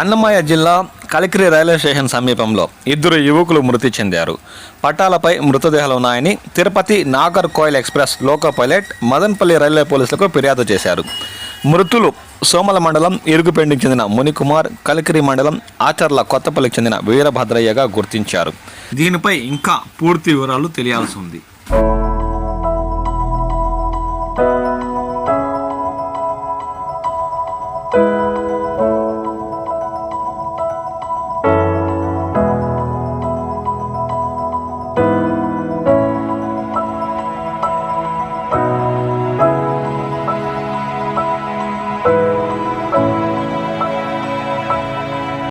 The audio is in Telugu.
అన్నమయ్య జిల్లా కలికిరి రైల్వే స్టేషన్ సమీపంలో ఇద్దరు యువకులు మృతి చెందారు. పట్టాలపై మృతదేహాలు ఉన్నాయని Tirupati Nagercoil express loco pilot Madanapalle railway పోలీసులకు ఫిర్యాదు చేశారు. మృతులు సోమల మండలం ఇరుగుపెండికి చెందిన మునికుమార్, కలికిరి మండలం ఆచర్ల కొత్తపల్లికి చెందిన వీరభద్రయ్యగా గుర్తించారు. దీనిపై ఇంకా పూర్తి వివరాలు తెలియాల్సి ఉంది.